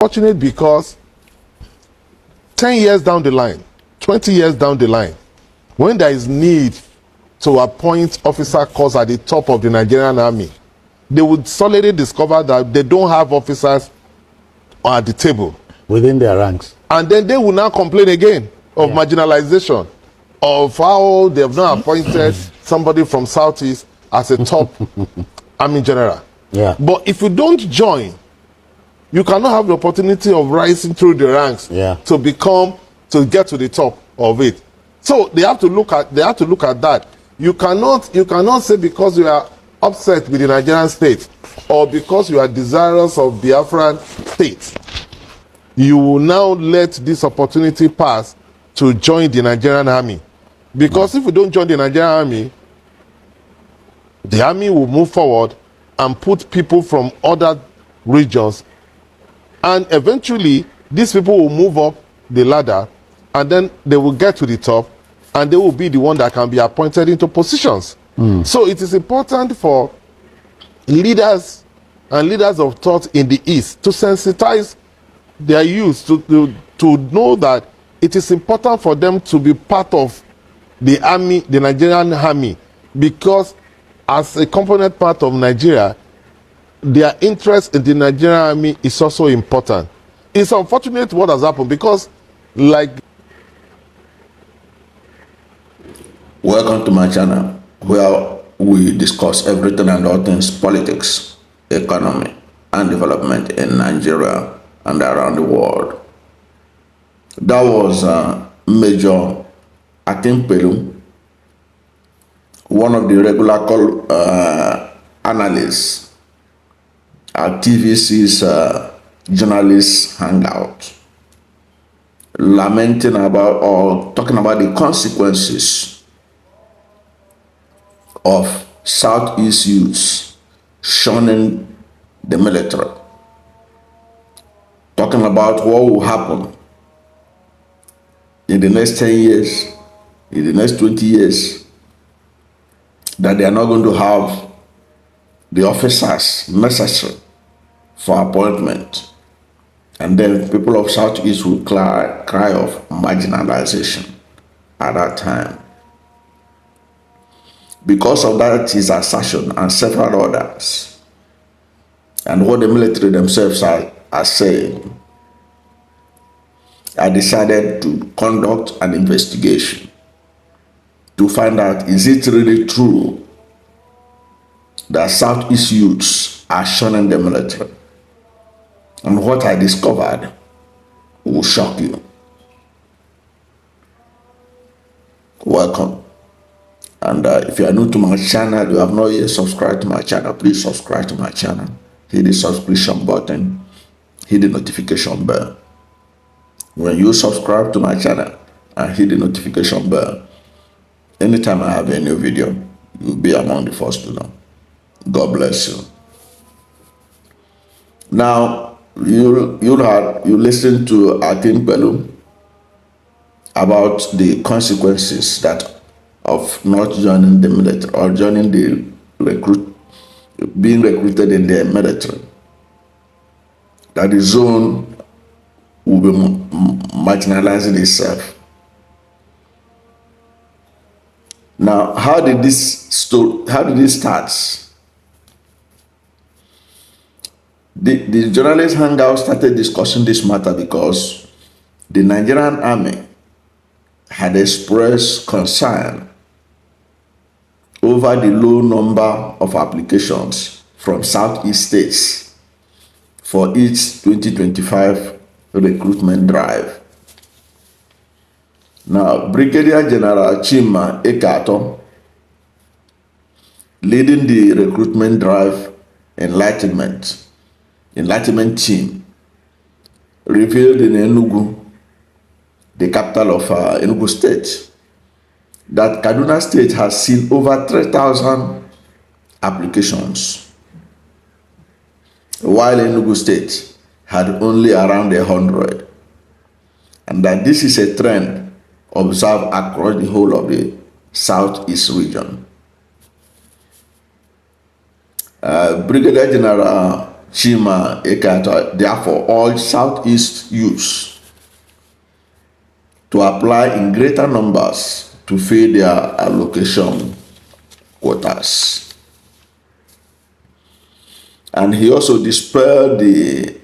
Fortunate because 10 years down the line, 20 years down the line, when there is need to appoint officer corps at the top of the Nigerian Army, they would solidly discover that they don't have officers at the table. Within their ranks. And then they will now complain again of marginalization, of how they have not appointed somebody from Southeast as a top Army general. Yeah. But if you don't join, you cannot have the opportunity of rising through the ranks to get to the top of it. So they have to look at that. You cannot say because you are upset with the Nigerian state or because you are desirous of Biafran state, you will now let this opportunity pass to join the Nigerian Army. Because if you don't join the Nigerian Army, the army will move forward and put people from other regions, and eventually these people will move up the ladder, and then they will get to the top, and they will be the one that can be appointed into positions. So it is important for leaders and leaders of thought in the East to sensitize their youth to know that it is important for them to be part of the army, the Nigerian Army, because as a component part of Nigeria, their interest in the Nigerian Army is also important. It's unfortunate what has happened because, like... Welcome to my channel, where we discuss everything and all things politics, economy, and development in Nigeria and around the world. That was Major Akimpelu, one of the regular analysts at TVC's journalist hangout, lamenting about or talking about the consequences of Southeast youths shunning the military, talking about what will happen in the next 10 years, in the next 20 years, that they are not going to have the officers necessary for appointment. And then people of Southeast will cry of marginalization at that time. Because of that, his assertion and several others, and what the military themselves are saying, I decided to conduct an investigation to find out, is it really true that Southeast youths are shunning the military? And what I discovered will shock you. Welcome. And if you are new to my channel, you have not yet subscribed to my channel, please subscribe to my channel. Hit the subscription button, hit the notification bell. When you subscribe to my channel and hit the notification bell, anytime I have a new video, you'll be among the first to know. God bless you. Now, you listen to Akimpelu about the consequences of not joining the military or joining the being recruited in the military. That the zone will be marginalizing itself. Now, how did this start? The journalist hangout started discussing this matter because the Nigerian Army had expressed concern over the low number of applications from Southeast states for its 2025 recruitment drive. Now, Brigadier General Chima Ekeator, leading the recruitment drive enlightenment team, revealed in Enugu, the capital of Enugu State, that Kaduna State has seen over 3,000 applications, while Enugu State had only around 100, and that this is a trend observed across the whole of the Southeast region. Brigadier General Chima Ekeator therefore urged Southeast youths to apply in greater numbers to fill their allocation quotas. And he also dispelled the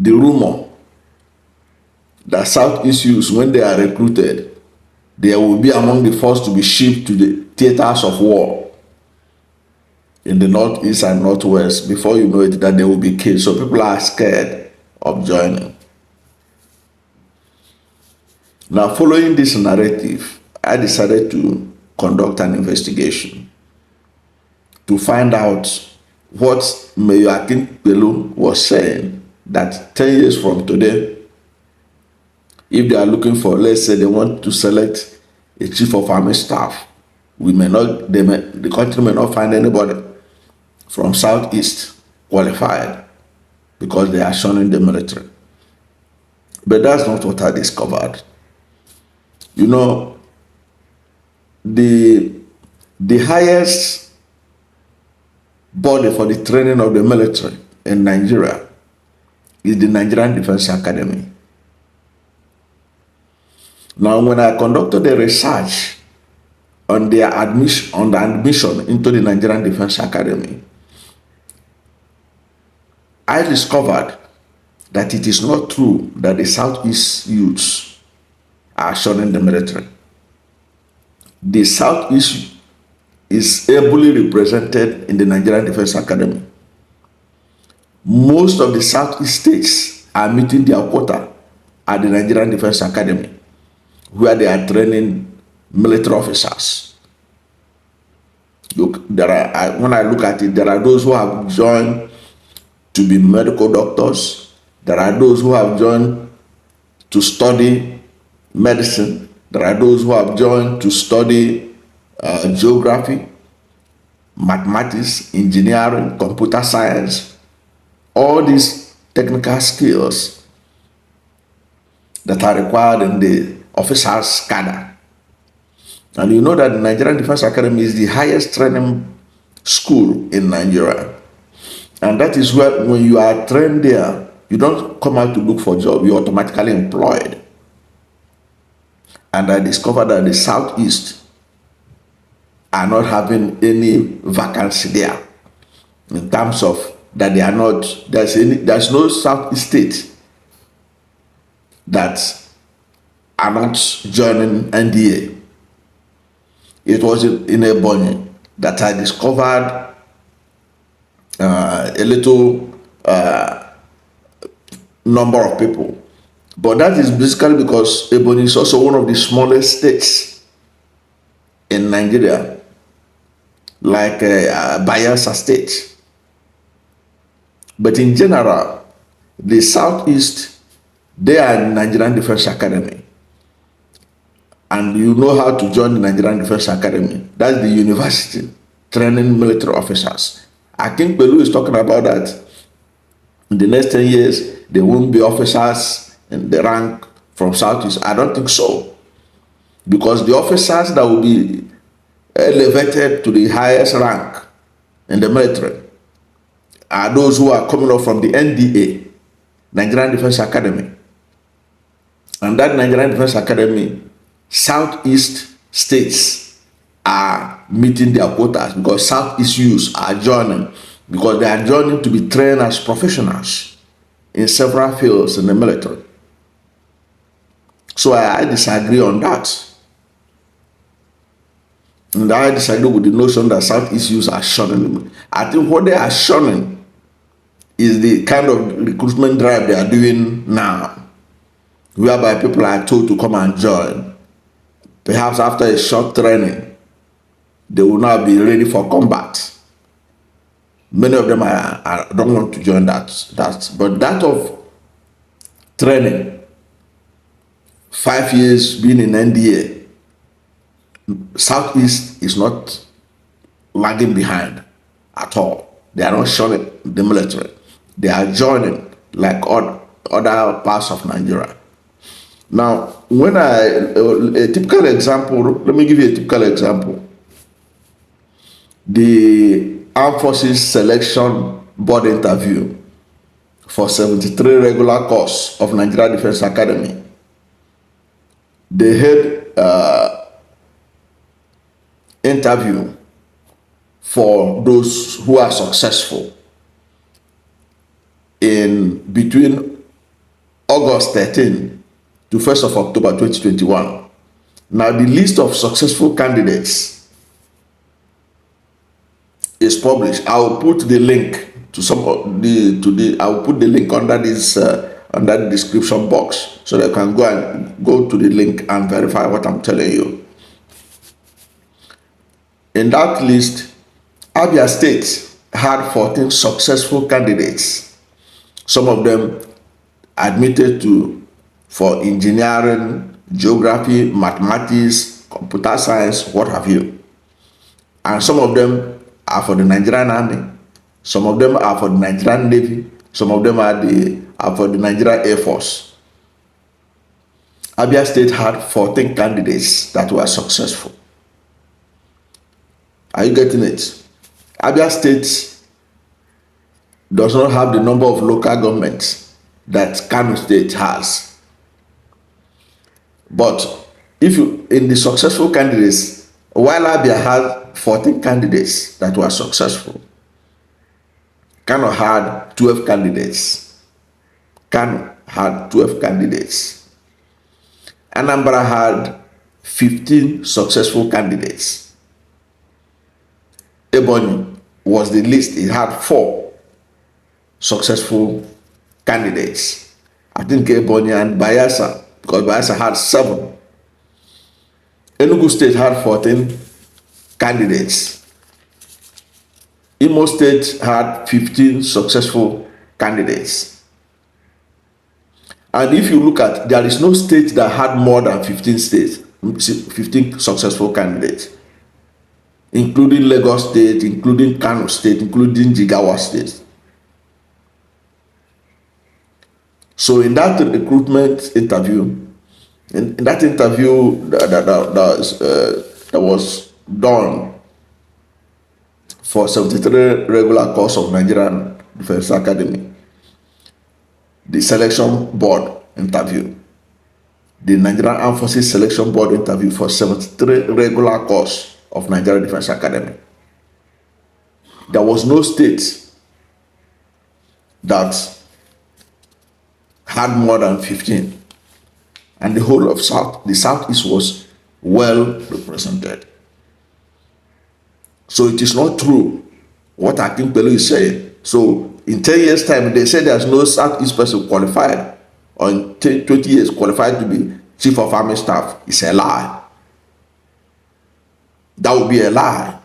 rumor that Southeast youths, when they are recruited, they will be among the first to be shipped to the theaters of war in the northeast and northwest. Before you know it, that they will be killed. So people are scared of joining. Now, following this narrative, I decided to conduct an investigation to find out what Mayor Akinpelu was saying, that 10 years from today, if they are looking for, let's say they want to select a chief of army staff, the country may not find anybody from Southeast qualified because they are shunning the military. But that's not what I discovered. You know, the highest body for the training of the military in Nigeria is the Nigerian Defense Academy. Now, when I conducted the research on the admission into the Nigerian Defense Academy, I discovered that it is not true that the Southeast youths are shunning the military. The Southeast is ably represented in the Nigerian Defense Academy. Most of the Southeast states are meeting their quota at the Nigerian Defense Academy, where they are training military officers. Look, when I look at it, there are those who have joined to be medical doctors. There are those who have joined to study medicine. There are those who have joined to study geography, mathematics, engineering, computer science, all these technical skills that are required in the officers' cadre. And you know that the Nigerian Defense Academy is the highest training school in Nigeria. And that is where, when you are trained there, you don't come out to look for a job, you're automatically employed. And I discovered that the Southeast are not having any vacancy there, in terms of that they are not, there's no Southeast state that are not joining NDA. It was in Ebonyi that I discovered a little number of people. But that is basically because Ebonyi is also one of the smallest states in Nigeria, like Bayelsa State. But in general, the Southeast, they are in Nigerian Defense Academy. And you know how to join the Nigerian Defense Academy. That's the university training military officers. I think Belu is talking about that. In the next 10 years, there won't be officers in the rank from Southeast. I don't think so. Because the officers that will be elevated to the highest rank in the military are those who are coming up from the NDA, Nigerian Defense Academy. And that Nigerian Defense Academy, Southeast states are meeting their quotas because Southeast youths are joining, because they are joining to be trained as professionals in several fields in the military. So I disagree on that. And I disagree with the notion that Southeast youths are shunning. I think what they are shunning is the kind of recruitment drive they are doing now, whereby people are told to come and join. Perhaps after a short training, they will now be ready for combat. Many of them don't want to join that. But that of training, 5 years being in NDA, Southeast is not lagging behind at all. They are not shunning the military. They are joining like other parts of Nigeria. Now, when a typical example, let me give you a typical example. The Armed Forces Selection Board interview for 73 regular course of Nigeria Defense Academy. They had interview for those who are successful in between August 13 to 1st of October 2021. Now the list of successful candidates is published. I will put the link to some of I will put the link under this under the description box so that you can go to the link and verify what I'm telling you. In that list, Abia State had 14 successful candidates. Some of them admitted for engineering, geography, mathematics, computer science, what have you. And some of them are for the Nigerian Army. Some of them are for the Nigerian Navy. Some of them are for the Nigerian Air Force. Abia State had 14 candidates that were successful. Are you getting it? Abia State does not have the number of local governments that Kaduna State has. But if you, in the successful candidates, while Abia had 14 candidates that were successful, Kano had 12 candidates. Kano had 12 candidates. Anambra had 15 successful candidates. Ebonyi was the least. It had 4 successful candidates. I think Ebonyi and Bayelsa, because Bayelsa had 7. Enugu State had 14 candidates. Imo State had 15 successful candidates. And if you look at, there is no state that had more than 15 successful candidates, including Lagos State, including Kano State, including Jigawa State. So in that recruitment interview, that was done for 73 regular course of Nigerian Defense Academy, the selection board interview, the Nigerian Armed Forces Selection Board interview for 73 regular course of Nigerian Defense Academy. There was no state that had more than 15, and the whole of the Southeast was well represented. So it is not true what Akin Pelu is saying. So in 10 years' time, they say there's no Southeast person qualified, or in 20 years qualified to be Chief of Army Staff. It's a lie. That would be a lie,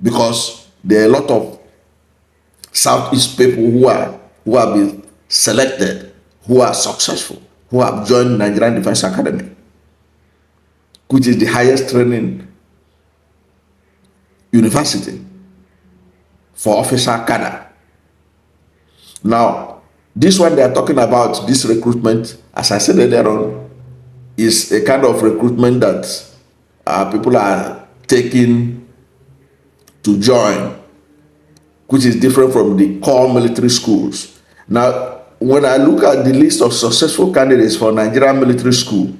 because there are a lot of Southeast people who have been selected, who are successful, who have joined Nigerian Defense Academy, which is the highest training university for officer cadre. Now, this one they are talking about, this recruitment, as I said earlier on, is a kind of recruitment that people are taking to join, which is different from the core military schools. Now, when I look at the list of successful candidates for Nigerian Military School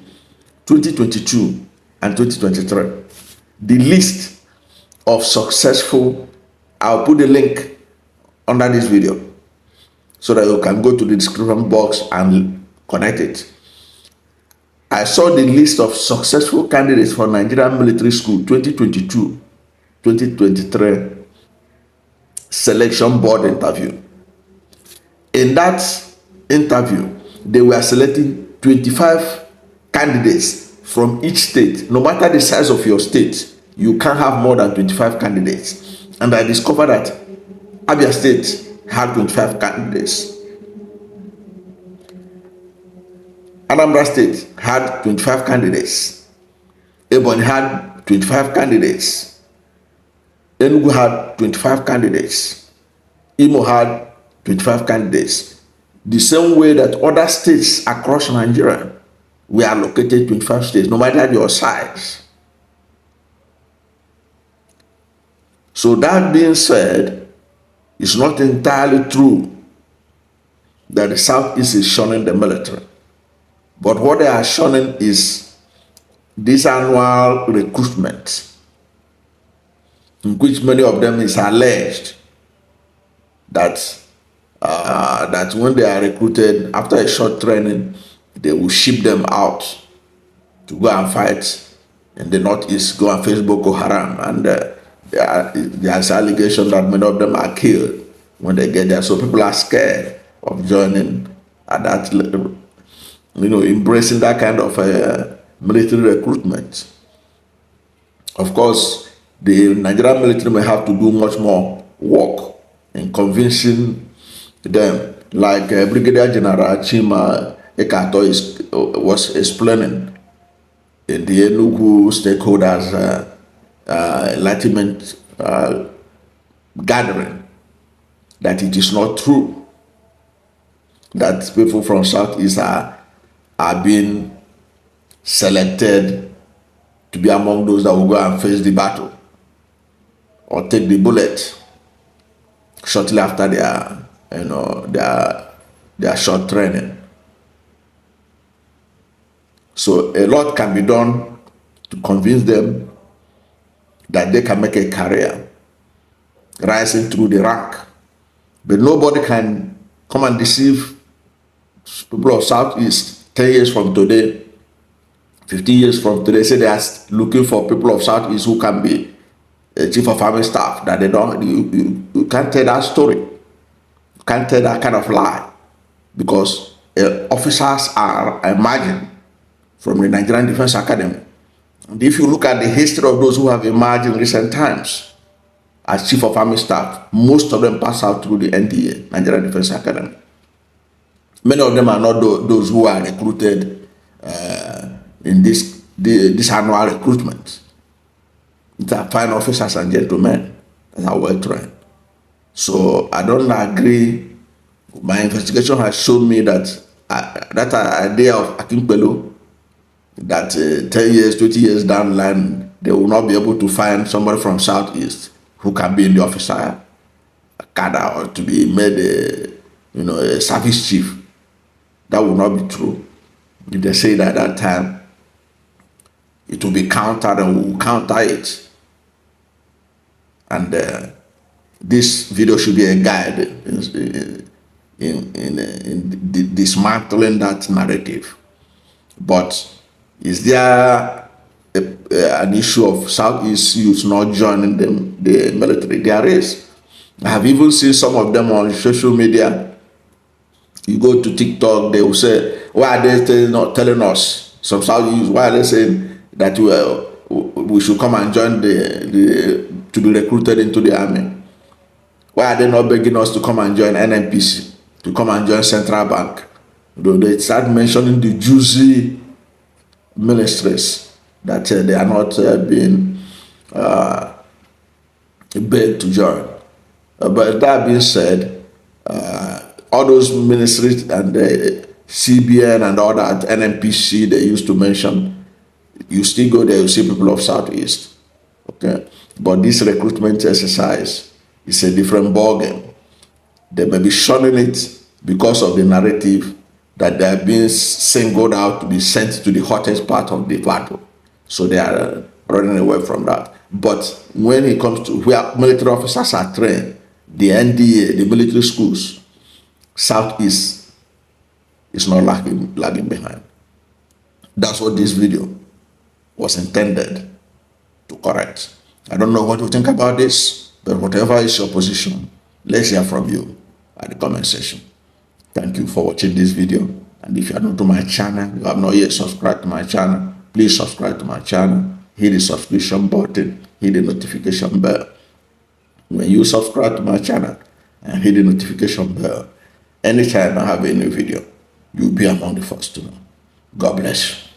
2022 and 2023, the list of successful, I'll put the link under this video so that you can go to the description box and connect it. I saw the list of successful candidates for Nigerian Military School 2022-2023 selection board interview. In that interview, they were selecting 25 candidates from each state. No matter the size of your state, you can't have more than 25 candidates. And I discovered that Abia State had 25 candidates. Anambra State had 25 candidates. Ebonyi had 25 candidates. Enugu had 25 candidates. Imo had 25 candidates. The same way that other states across Nigeria were allocated 25 states, no matter your size. So that being said, it's not entirely true that the Southeast is shunning the military. But what they are shunning is this annual recruitment, in which many of them is alleged that that when they are recruited, after a short training, they will ship them out to go and fight in the Northeast, go and face Boko Haram. And there's allegation that many of them are killed when they get there. So people are scared of joining at that level, embracing that kind of military recruitment. Of course, the Nigerian military may have to do much more work in convincing them, like Brigadier General Chima Ekeator was explaining in the Enugu stakeholders enlightenment gathering, that it is not true that people from Southeast are being selected to be among those that will go and face the battle or take the bullet shortly after their short training. So a lot can be done to convince them that they can make a career rising through the rank. But nobody can come and deceive people of Southeast 10 years from today, 15 years from today, say they are looking for people of Southeast who can be a chief of army staff, that they don't, you can't tell that story. You can't tell that kind of lie, because officers are emerging from the Nigerian Defense Academy. And if you look at the history of those who have emerged in recent times as chief of army staff, most of them pass out through the NDA, Nigerian Defense Academy. Many of them are not those who are recruited in this annual recruitment. They are fine officers and gentlemen that are well trained. So I don't agree. My investigation has shown me that that idea of Akimpelo, that 10 years, 20 years down the line, they will not be able to find somebody from Southeast who can be in the officer cadre or to be made a service chief. That will not be true. If they say that at that time, it will be countered, and we will counter it. And this video should be a guide in dismantling that narrative. But is there an issue of Southeast youth not joining the military? There is. I have even seen some of them on social media. You go to TikTok, they will say, why are they not telling us? Some Southeast, why are they saying that we should come and join to be recruited into the army? Why are they not begging us to come and join NNPC, to come and join Central Bank? They start mentioning the juicy ministries that they are not being begged to join. But that being said, all those ministries and the CBN and all that NNPC they used to mention, you still go there, you see people of Southeast. Okay, but this recruitment exercise is a different ballgame. They may be shunning it because of the narrative that they are being singled out to be sent to the hottest part of the battle. So they are running away from that. But when it comes to where military officers are trained, the NDA, the military schools, Southeast is not lagging behind. That's what this video was intended to correct. I don't know what you think about this, but whatever is your position, let's hear from you at the comment section. Thank you for watching this video. And if you are new to my channel, you have not yet subscribed to my channel, please subscribe to my channel, hit the subscription button, hit the notification bell. When you subscribe to my channel and hit the notification bell, anytime I have a new video, you'll be among the first to know. God bless you.